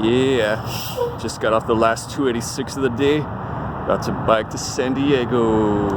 Yeah, just got off the last 286 of the day. About to bike to San Diego.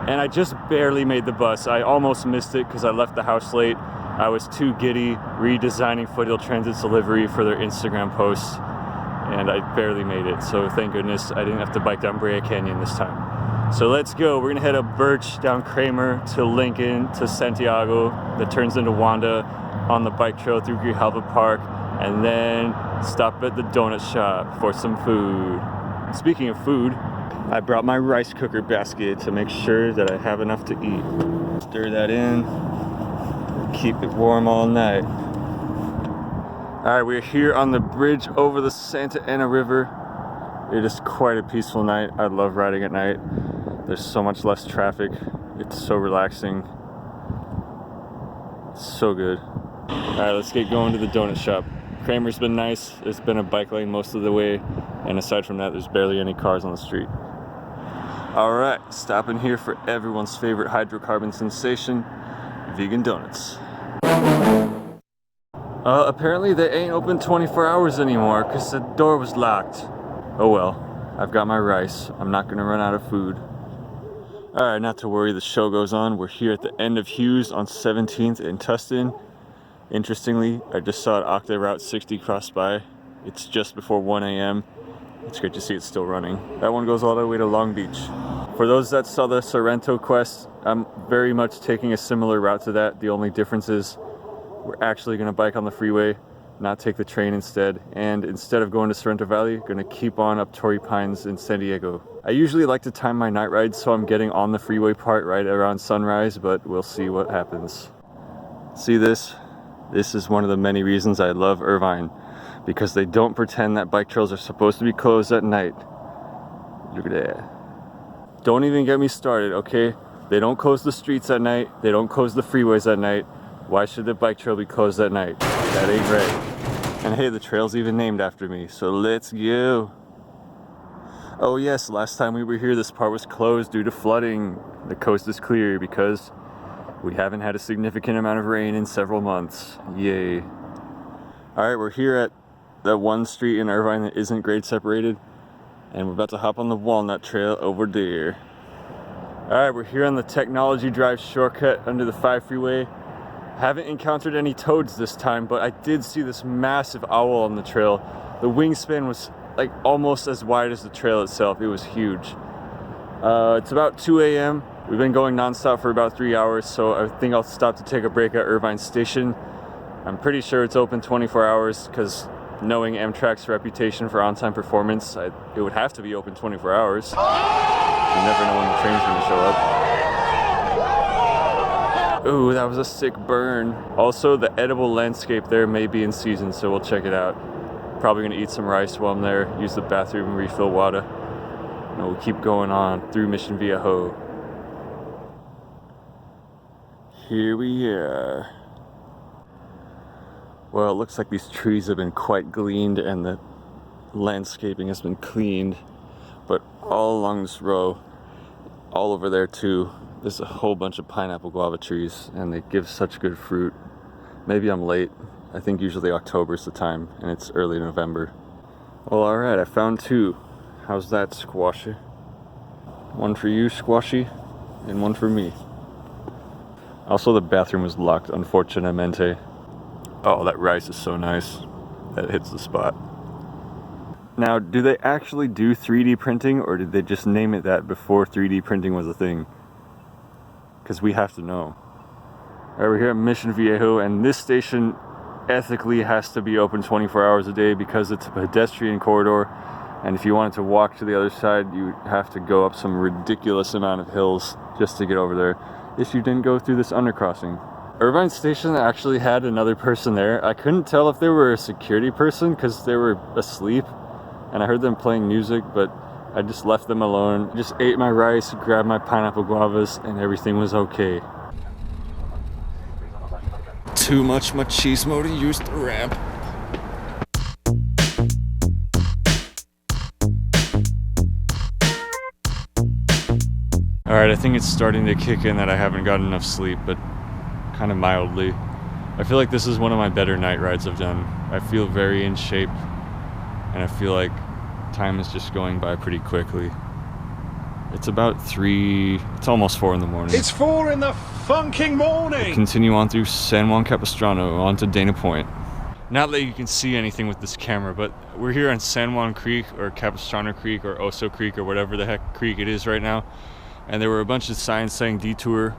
And I just barely made the bus. I almost missed it because I left the house late. I was too giddy redesigning Fullerton Transit's delivery for their Instagram posts, and I barely made it. So thank goodness I didn't have to bike down Brea Canyon this time. So let's go. We're gonna head up Birch, down Kramer, to Lincoln, to Santiago, that turns into Wanda, on the bike trail through Grijalva Park, and then stop at the donut shop for some food. Speaking of food, I brought my rice cooker basket to make sure that I have enough to eat. Stir that in, keep it warm all night. Alright, we're here on the bridge over the Santa Ana River. It is quite a peaceful night. I love riding at night. There's so much less traffic. It's so relaxing. It's so good. Alright, let's get going to the donut shop. Kramer's been nice. There's been a bike lane most of the way, and aside from that, there's barely any cars on the street. Alright, stopping here for everyone's favorite hydrocarbon sensation, vegan donuts. Apparently they ain't open 24 hours anymore because the door was locked. Oh well, I've got my rice. I'm not gonna run out of food. Alright, not to worry, the show goes on. We're here at the end of Hughes on 17th in Tustin. Interestingly, I just saw an Octave Route 60 cross by. It's just before 1 a.m. It's great to see it's still running. That one goes all the way to Long Beach. For those that saw the Sorrento quest, I'm very much taking a similar route to that. The only difference is we're actually going to bike on the freeway, not take the train instead. And instead of going to Sorrento Valley, going to keep on up Torrey Pines in San Diego. I usually like to time my night rides so I'm getting on the freeway part right around sunrise, but we'll see what happens. See this? This is one of the many reasons I love Irvine, because they don't pretend that bike trails are supposed to be closed at night. Look at that. Don't even get me started, okay? They don't close the streets at night. They don't close the freeways at night. Why should the bike trail be closed at night? That ain't right. And hey, the trail's even named after me, so let's go. Oh yes, last time we were here, this part was closed due to flooding. The coast is clear because we haven't had a significant amount of rain in several months. Yay. Alright, we're here at the one street in Irvine that isn't grade separated, and we're about to hop on the Walnut Trail over there. Alright, we're here on the Technology Drive shortcut under the 5 freeway. Haven't encountered any toads this time, but I did see this massive owl on the trail. The wingspan was like almost as wide as the trail itself. It was huge. It's about 2 a.m. We've been going nonstop for about 3 hours, so I think I'll stop to take a break at Irvine Station. I'm pretty sure it's open 24 hours because knowing Amtrak's reputation for on-time performance, it would have to be open 24 hours. You never know when the train's going to show up. Ooh, that was a sick burn. Also, the edible landscape there may be in season, so we'll check it out. Probably going to eat some rice while I'm there, use the bathroom and refill water. And we'll keep going on through Mission Viejo. Here we are. Well, it looks like these trees have been quite gleaned and the landscaping has been cleaned. But all along this row, all over there too, there's a whole bunch of pineapple guava trees and they give such good fruit. Maybe I'm late. I think usually October's the time and it's early November. Well, alright, I found 2. How's that, Squashy? One for you, Squashy, and one for me. Also, the bathroom was locked, unfortunatamente. Oh, that rice is so nice. That hits the spot. Now, do they actually do 3D printing, or did they just name it that before 3D printing was a thing? Because we have to know. Alright, we're here at Mission Viejo, and this station ethically has to be open 24 hours a day because it's a pedestrian corridor, and if you wanted to walk to the other side, you have to go up some ridiculous amount of hills just to get over there, if you didn't go through this undercrossing. Irvine Station actually had another person there. I couldn't tell if they were a security person because they were asleep, and I heard them playing music, but I just left them alone. Just ate my rice, grabbed my pineapple guavas, and everything was okay. Too much machismo to use the ramp. Alright, I think it's starting to kick in that I haven't gotten enough sleep, but kind of mildly. I feel like this is one of my better night rides I've done. I feel very in shape, and I feel like time is just going by pretty quickly. It's about 3, it's almost 4 in the morning. It's 4 in the funking morning! We continue on through San Juan Capistrano, on to Dana Point. Not that you can see anything with this camera, but we're here on San Juan Creek, or Capistrano Creek, or Oso Creek, or whatever the heck creek it is right now. And there were a bunch of signs saying detour,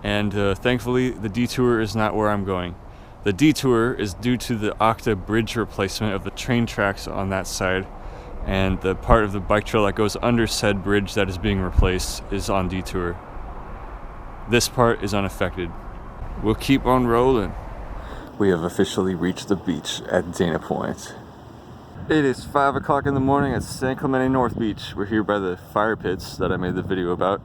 and thankfully the detour is not where I'm going. The detour is due to the Octa bridge replacement of the train tracks on that side, and the part of the bike trail that goes under said bridge that is being replaced is on detour. This part is unaffected. We'll keep on rolling. We have officially reached the beach at Dana Point. It is 5 o'clock in the morning at San Clemente North Beach. We're here by the fire pits that I made the video about.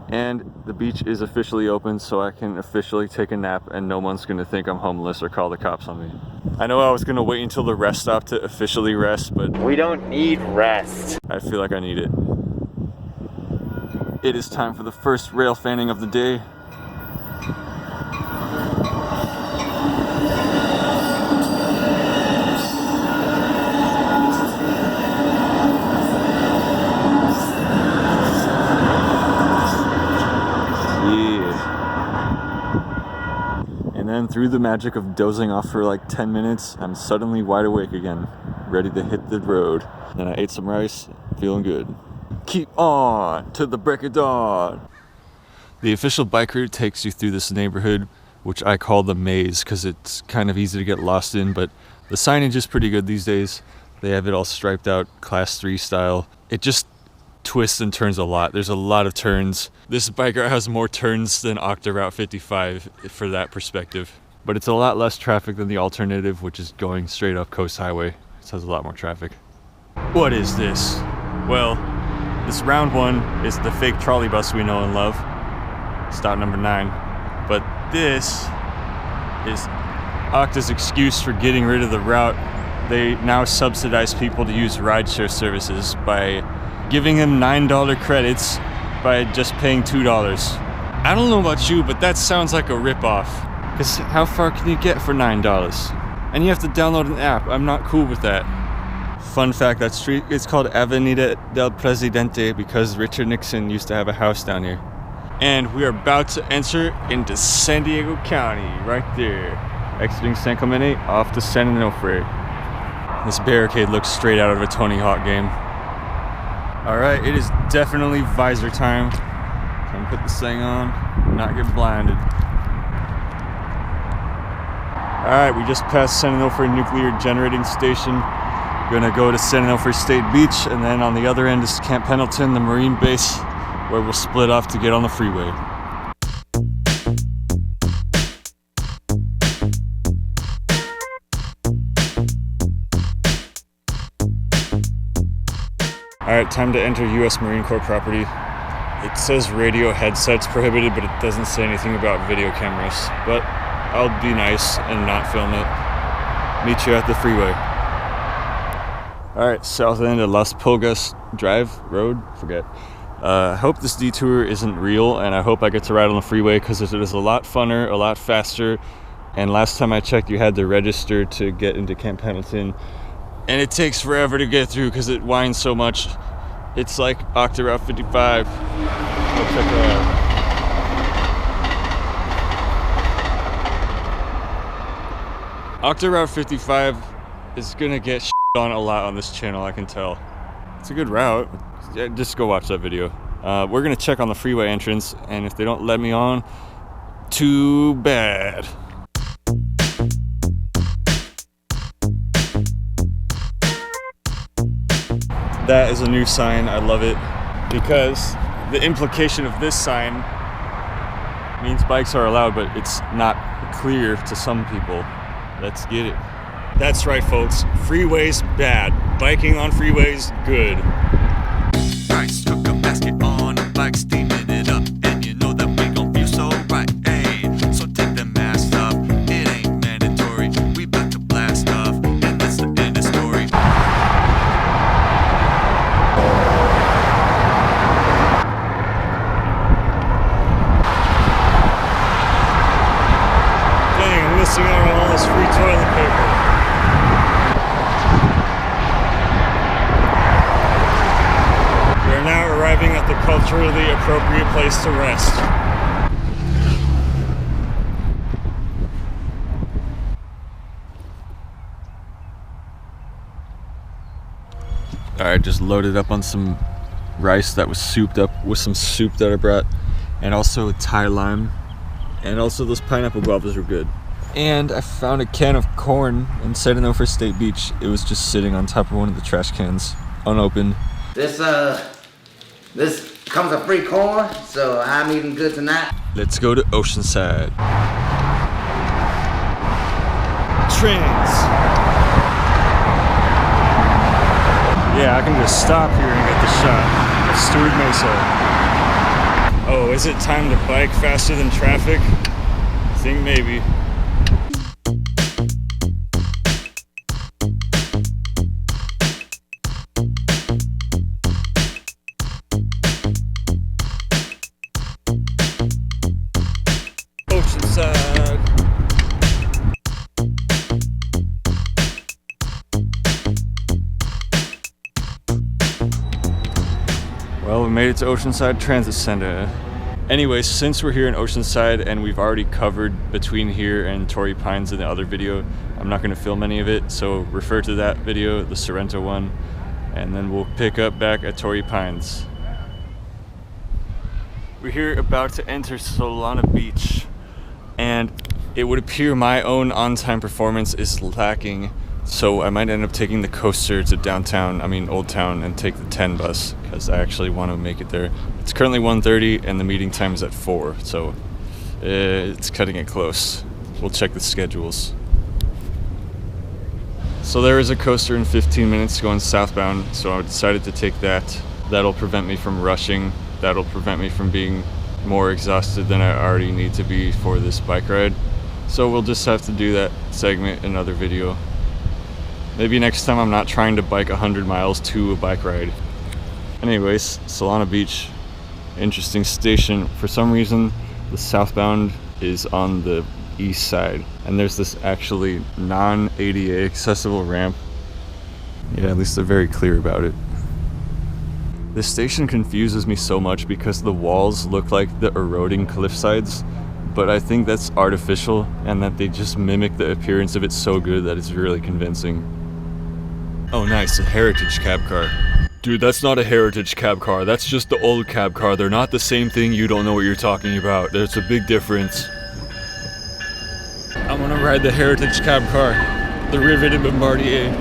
And the beach is officially open, so I can officially take a nap and no one's gonna think I'm homeless or call the cops on me. I know I was gonna wait until the rest stop to officially rest, but we don't need rest. I feel like I need it. It is time for the first rail fanning of the day. And through the magic of dozing off for like 10 minutes, I'm suddenly wide awake again, ready to hit the road. Then I ate some rice, feeling good. Keep on to the break of dawn. The official bike route takes you through this neighborhood, which I call the maze because it's kind of easy to get lost in, but the signage is pretty good these days. They have it all striped out, class 3 style. It just twists and turns a lot. There's a lot of turns. This bike route has more turns than Octa Route 55 for that perspective. But it's a lot less traffic than the alternative, which is going straight up Coast Highway. It has a lot more traffic. What is this? Well, this round one is the fake trolley bus we know and love. Stop number 9. But this is Octa's excuse for getting rid of the route. They now subsidize people to use rideshare services by giving him $9 credits by just paying $2. I don't know about you, but that sounds like a ripoff. Because how far can you get for $9? And you have to download an app. I'm not cool with that. Fun fact, that street is called Avenida del Presidente because Richard Nixon used to have a house down here. And we are about to enter into San Diego County, right there. Exiting San Clemente, off to San Onofre. This barricade looks straight out of a Tony Hawk game. Alright, it is definitely visor time. Time to put this thing on, not get blinded. Alright, we just passed San Onofre Nuclear Generating Station. Gonna go to San Onofre State Beach, and then on the other end is Camp Pendleton, the Marine base, where we'll split off to get on the freeway. Alright, time to enter U.S. Marine Corps property. It says radio headsets prohibited, but it doesn't say anything about video cameras. But I'll be nice and not film it. Meet you at the freeway. Alright, south end of Las Pulgas Drive, Road, forget. I hope this detour isn't real, and I hope I get to ride on the freeway because it is a lot funner, a lot faster. And last time I checked, you had to register to get into Camp Pendleton. And it takes forever to get through because it winds so much. It's like Octa Route 55. Go check it out. Octa Route 55 is gonna get shit on a lot on this channel, I can tell. It's a good route. Just go watch that video. We're gonna check on the freeway entrance, and if they don't let me on, too bad. That is a new sign. I love it because the implication of this sign means bikes are allowed, but it's not clear to some people. Let's get it. That's right, folks. Freeways bad. Biking on freeways good. Price took a basket on a bike, steaming it up, and you know that we gon' feel so right. Hey, so take the mask off. It ain't mandatory. We about to blast off, and that's the end of story. Dang, I'm gonna missing out on all this free toilet paper. We are now arriving at the culturally appropriate place to rest. Alright, just loaded up on some rice that was souped up with some soup that I brought, and also Thai lime, and also those pineapple guavas were good. And I found a can of corn in San Onofre State Beach. It was just sitting on top of one of the trash cans, unopened. This comes with free corn, so I'm eating good tonight. Let's go to Oceanside. Trains. Yeah, I can just stop here and get the shot of Stewart Mesa. Oh, is it time to bike faster than traffic? I think maybe. Oceanside. Well, we made it to Oceanside Transit Center. Anyways, since we're here in Oceanside and we've already covered between here and Torrey Pines in the other video, I'm not going to film any of it, so refer to that video, the Sorrento one, and then we'll pick up back at Torrey Pines. We're here about to enter Solana Beach, and it would appear my own on-time performance is lacking, so I might end up taking the coaster to Old Town, and take the 10 bus, because I actually want to make it there. It's currently 1:30 and the meeting time is at 4, so it's cutting it close. We'll check the schedules. So there is a coaster in 15 minutes going southbound, so I decided to take that. That'll prevent me from rushing. That'll prevent me from being more exhausted than I already need to be for this bike ride. So we'll just have to do that segment in another video. Maybe next time I'm not trying to bike 100 miles to a bike ride. Anyways, Solana Beach, interesting station. For some reason, the southbound is on the east side, and there's this actually non-ADA accessible ramp. Yeah, at least they're very clear about it. This station confuses me so much because the walls look like the eroding cliff sides, but I think that's artificial and that they just mimic the appearance of it so good that it's really convincing. Oh nice, a heritage cab car. Dude, that's not a heritage cab car, that's just the old cab car. They're not the same thing, you don't know what you're talking about. There's a big difference. I wanna ride the heritage cab car, the riveted Bombardier.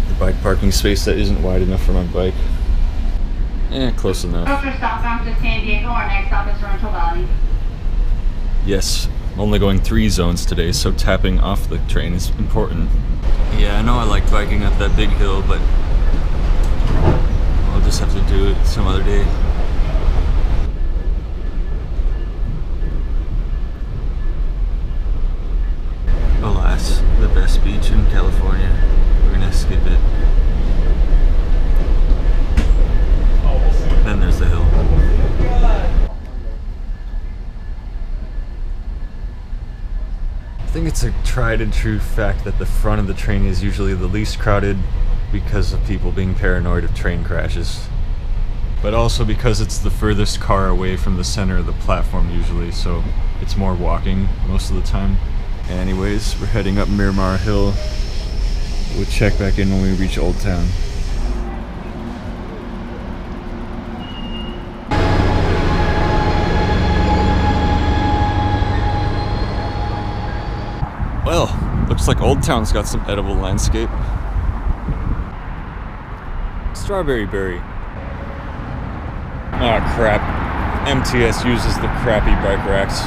The bike parking space that isn't wide enough for my bike. Close enough. Coaster southbound to San Viejo, our next stop is Sorrento Valley. Yes, I'm only going 3 zones today, so tapping off the train is important. Yeah, I know I like biking up that big hill, but I'll just have to do it some other day. Alas, the best beach in California. We're gonna skip it. Then there's the hill. I think it's a tried and true fact that the front of the train is usually the least crowded because of people being paranoid of train crashes. But also because it's the furthest car away from the center of the platform usually, so it's more walking most of the time. Anyways, we're heading up Miramar Hill. We'll check back in when we reach Old Town. Well, looks like Old Town's got some edible landscape. Strawberry berry. Ah, crap. MTS uses the crappy bike racks.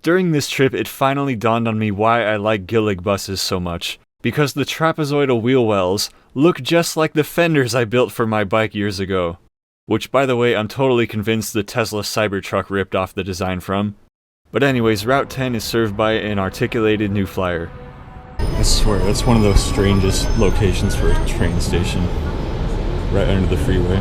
During this trip, it finally dawned on me why I like Gillig buses so much. Because the trapezoidal wheel wells look just like the fenders I built for my bike years ago. Which, by the way, I'm totally convinced the Tesla Cybertruck ripped off the design from. But anyways, Route 10 is served by an articulated New Flyer. I swear, that's one of those strangest locations for a train station. Right under the freeway.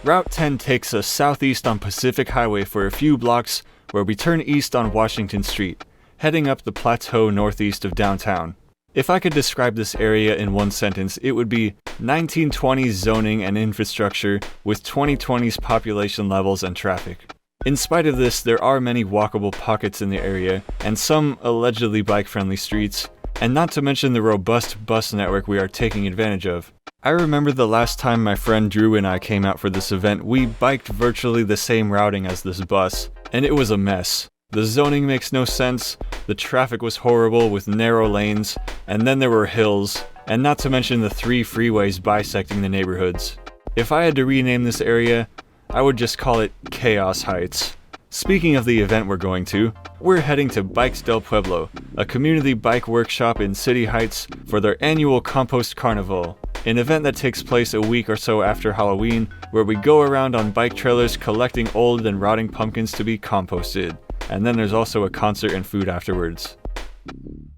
Route 10 takes us southeast on Pacific Highway for a few blocks where we turn east on Washington Street, heading up the plateau northeast of downtown. If I could describe this area in one sentence, it would be 1920s zoning and infrastructure with 2020s population levels and traffic. In spite of this, there are many walkable pockets in the area, and some allegedly bike-friendly streets, and not to mention the robust bus network we are taking advantage of. I remember the last time my friend Drew and I came out for this event, we biked virtually the same routing as this bus, and it was a mess. The zoning makes no sense, the traffic was horrible with narrow lanes, and then there were hills, and not to mention the 3 freeways bisecting the neighborhoods. If I had to rename this area, I would just call it Chaos Heights. Speaking of the event we're going to, we're heading to Bikes del Pueblo, a community bike workshop in City Heights for their annual Compost Carnivale, an event that takes place a week or so after Halloween, where we go around on bike trailers collecting old and rotting pumpkins to be composted. And then there's also a concert and food afterwards.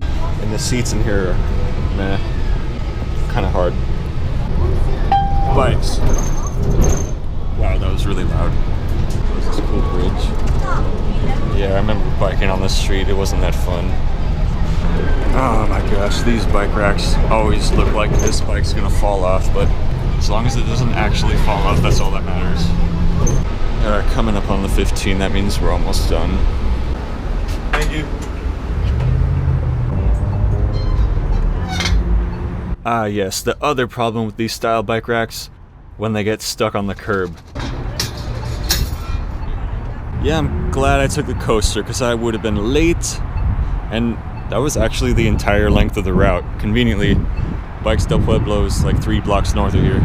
And the seats in here are, meh, kind of hard. Bikes. Wow, that was really loud. There's this cool bridge. Yeah, I remember biking on this street. It wasn't that fun. Oh my gosh, these bike racks always look like this bike's gonna fall off, but as long as it doesn't actually fall off, that's all that matters. Alright, coming up on the 15, that means we're almost done. Thank you. Ah yes, the other problem with these style bike racks, when they get stuck on the curb. Yeah, I'm glad I took the coaster because I would have been late, and that was actually the entire length of the route. Conveniently, Bikes del Pueblo is like 3 blocks north of here.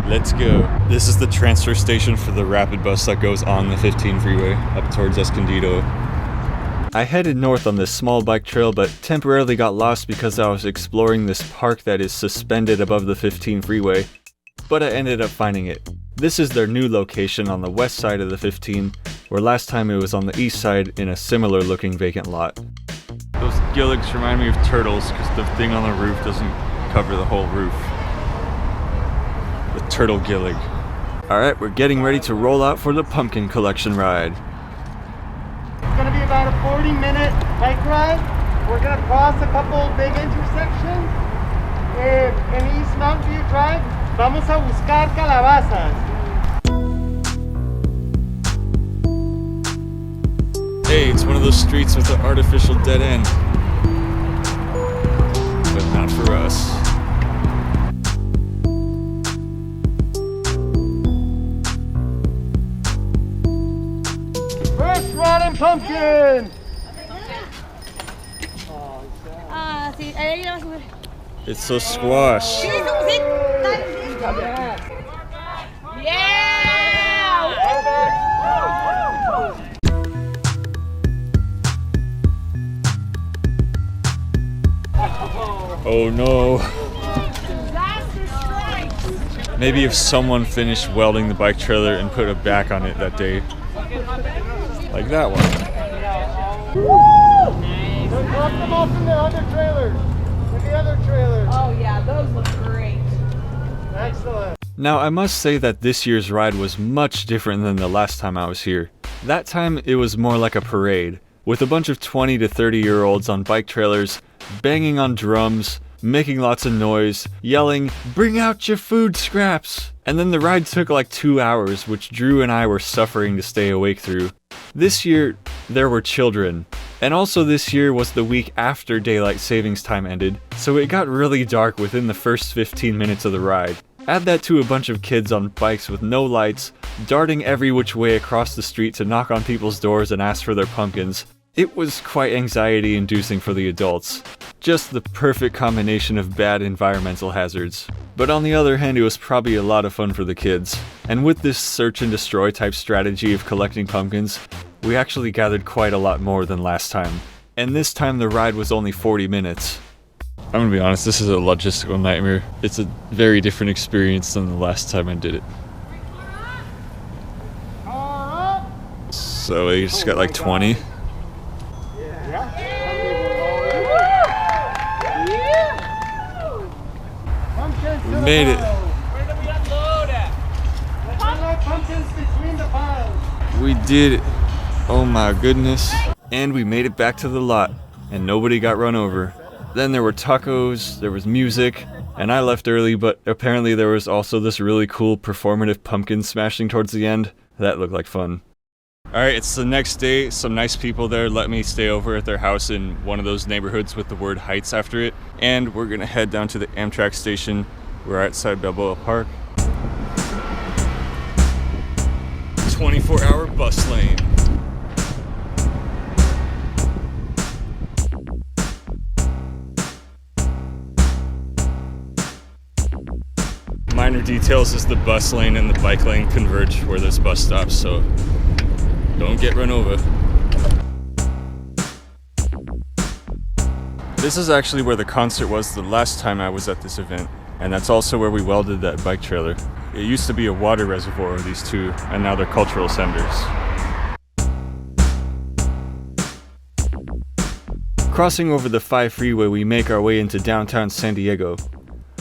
Let's go. This is the transfer station for the rapid bus that goes on the 15 freeway up towards Escondido. I headed north on this small bike trail but temporarily got lost because I was exploring this park that is suspended above the 15 freeway, but I ended up finding it. This is their new location on the west side of the 15, where last time it was on the east side in a similar looking vacant lot. Those gilligs remind me of turtles because the thing on the roof doesn't cover the whole roof. The turtle gillig. Alright, we're getting ready to roll out for the pumpkin collection ride. It's going to be about a 40-minute bike ride. We're going to cross a couple big intersections. In East Mountain View Drive, vamos a buscar calabazas. Hey, it's one of those streets with an artificial dead end. But not for us. First rotten pumpkin! Ah, sí, ahí la vas a subir. It's so squash. Yeah! Oh no. Maybe if someone finished welding the bike trailer and put a back on it that day. Like that one. Drop them off in the other trailers. In the other trailers. Oh yeah, those look great. Excellent. Now I must say that this year's ride was much different than the last time I was here. That time it was more like a parade, with a bunch of 20 to 30-year-olds on bike trailers, banging on drums, making lots of noise, yelling, "Bring out your food scraps!" And then the ride took like 2 hours, which Drew and I were suffering to stay awake through. This year, there were children. And also this year was the week after daylight savings time ended, so it got really dark within the first 15 minutes of the ride. Add that to a bunch of kids on bikes with no lights, darting every which way across the street to knock on people's doors and ask for their pumpkins. It was quite anxiety-inducing for the adults. Just the perfect combination of bad environmental hazards. But on the other hand, it was probably a lot of fun for the kids. And with this search and destroy type strategy of collecting pumpkins, we actually gathered quite a lot more than last time. And this time the ride was only 40 minutes. I'm gonna be honest, this is a logistical nightmare. It's a very different experience than the last time I did it. So we just got like 20. We made it. Where do we unload at? We did it. Oh my goodness. And we made it back to the lot, and nobody got run over. Then there were tacos, there was music, and I left early, but apparently there was also this really cool performative pumpkin smashing towards the end. That looked like fun. Alright, it's the next day. Some nice people there let me stay over at their house in one of those neighborhoods with the word Heights after it. And we're gonna head down to the Amtrak station. We're outside Balboa Park. 24-hour bus lane. Minor details is the bus lane and the bike lane converge where there's bus stops, so don't get run over. This is actually where the concert was the last time I was at this event, and that's also where we welded that bike trailer. It used to be a water reservoir of these two, and now they're cultural centers. Crossing over the 5 freeway, we make our way into downtown San Diego.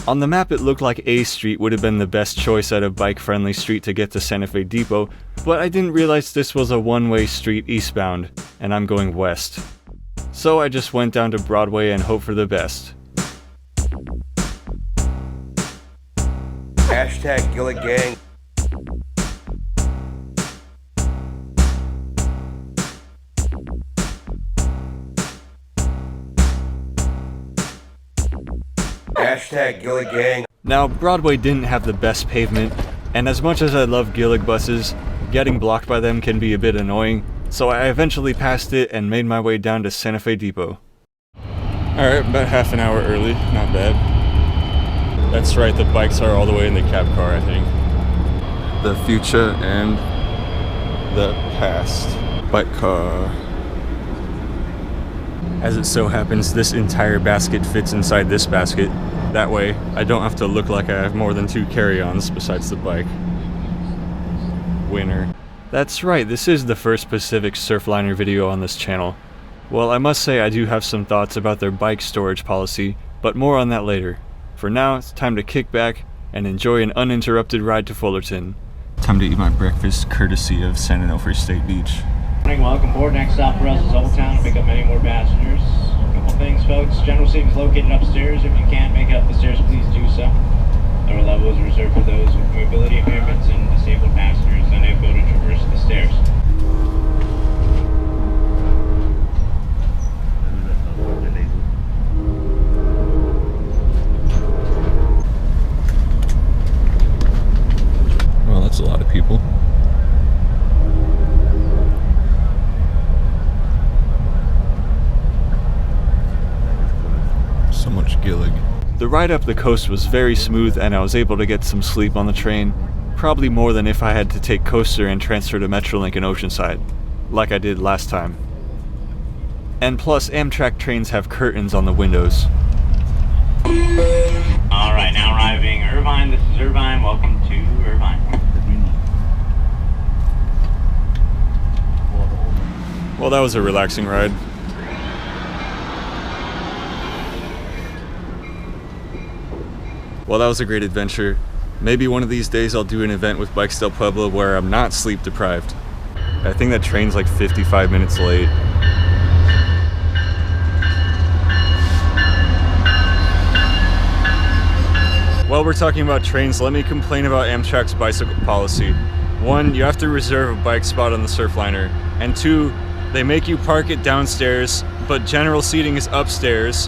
On the map it looked like A Street would have been the best choice at a bike-friendly street to get to Santa Fe Depot, but I didn't realize this was a one-way street eastbound, and I'm going west. So I just went down to Broadway and hope for the best. Hashtag Gillig Gang. Hashtag Gillig Gang. Now, Broadway didn't have the best pavement, and as much as I love Gillig buses, getting blocked by them can be a bit annoying, so I eventually passed it and made my way down to Santa Fe Depot. Alright, about half an hour early, not bad. That's right, the bikes are all the way in the cab car, I think. The future and the past. Bike car. As it so happens, this entire basket fits inside this basket. That way, I don't have to look like I have more than 2 carry-ons besides the bike. Winner. That's right, this is the first Pacific Surfliner video on this channel. Well, I must say I do have some thoughts about their bike storage policy, but more on that later. For now, it's time to kick back and enjoy an uninterrupted ride to Fullerton. Time to eat my breakfast courtesy of San Onofre State Beach. Morning, welcome aboard. Next stop for us is Old Town to pick up many more passengers. A couple things, folks. General seating is located upstairs. If you can't make it up the stairs, please do so. Lower level is reserved for those with mobility impairments and disabled passengers unable to traverse the stairs. Well, that's a lot of people. So much Gillig. The ride up the coast was very smooth and I was able to get some sleep on the train. Probably more than if I had to take Coaster and transfer to Metrolink in Oceanside, like I did last time. And plus, Amtrak trains have curtains on the windows. Alright, now arriving Irvine. This is Irvine. Welcome to Irvine. Well, that was a relaxing ride. Well, that was a great adventure. Maybe one of these days I'll do an event with Bikes del Pueblo where I'm not sleep deprived. I think that train's like 55 minutes late. While we're talking about trains, let me complain about Amtrak's bicycle policy. 1, you have to reserve a bike spot on the Surfliner. And 2, they make you park it downstairs, but general seating is upstairs.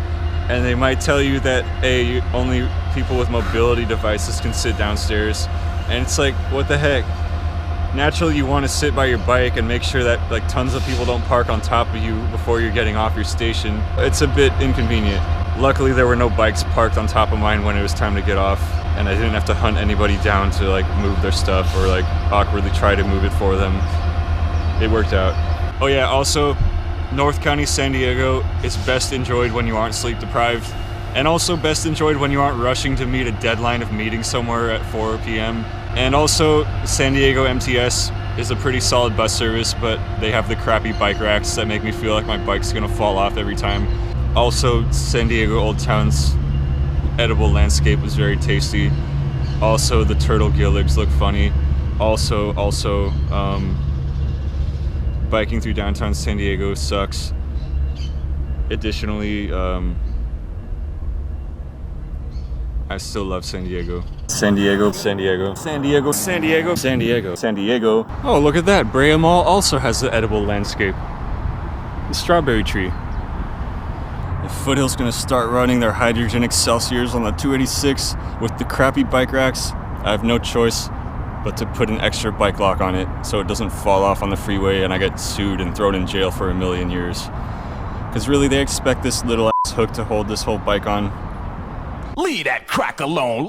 And they might tell you that, hey, only people with mobility devices can sit downstairs. And it's like, what the heck? Naturally, you want to sit by your bike and make sure that like tons of people don't park on top of you before you're getting off your station. It's a bit inconvenient. Luckily, there were no bikes parked on top of mine when it was time to get off, and I didn't have to hunt anybody down to like move their stuff or like awkwardly try to move it for them. It worked out. Oh yeah, also, North County, San Diego is best enjoyed when you aren't sleep deprived, and also best enjoyed when you aren't rushing to meet a deadline of meeting somewhere at 4 p.m. And also, San Diego MTS is a pretty solid bus service, but they have the crappy bike racks that make me feel like my bike's gonna fall off every time. Also, San Diego Old Town's edible landscape was very tasty. Also, the turtle gilligs look funny. Also, biking through downtown San Diego sucks. Additionally, I still love San Diego. San Diego, San Diego, San Diego, San Diego, San Diego, San Diego. Oh, look at that. Brea Mall also has the edible landscape. The strawberry tree. If Foothill's gonna start running their hydrogen Excelsiors on the 286 with the crappy bike racks, I have no choice but to put an extra bike lock on it so it doesn't fall off on the freeway and I get sued and thrown in jail for 1,000,000 years. Because really, they expect this little ass hook to hold this whole bike on. Leave that crack alone.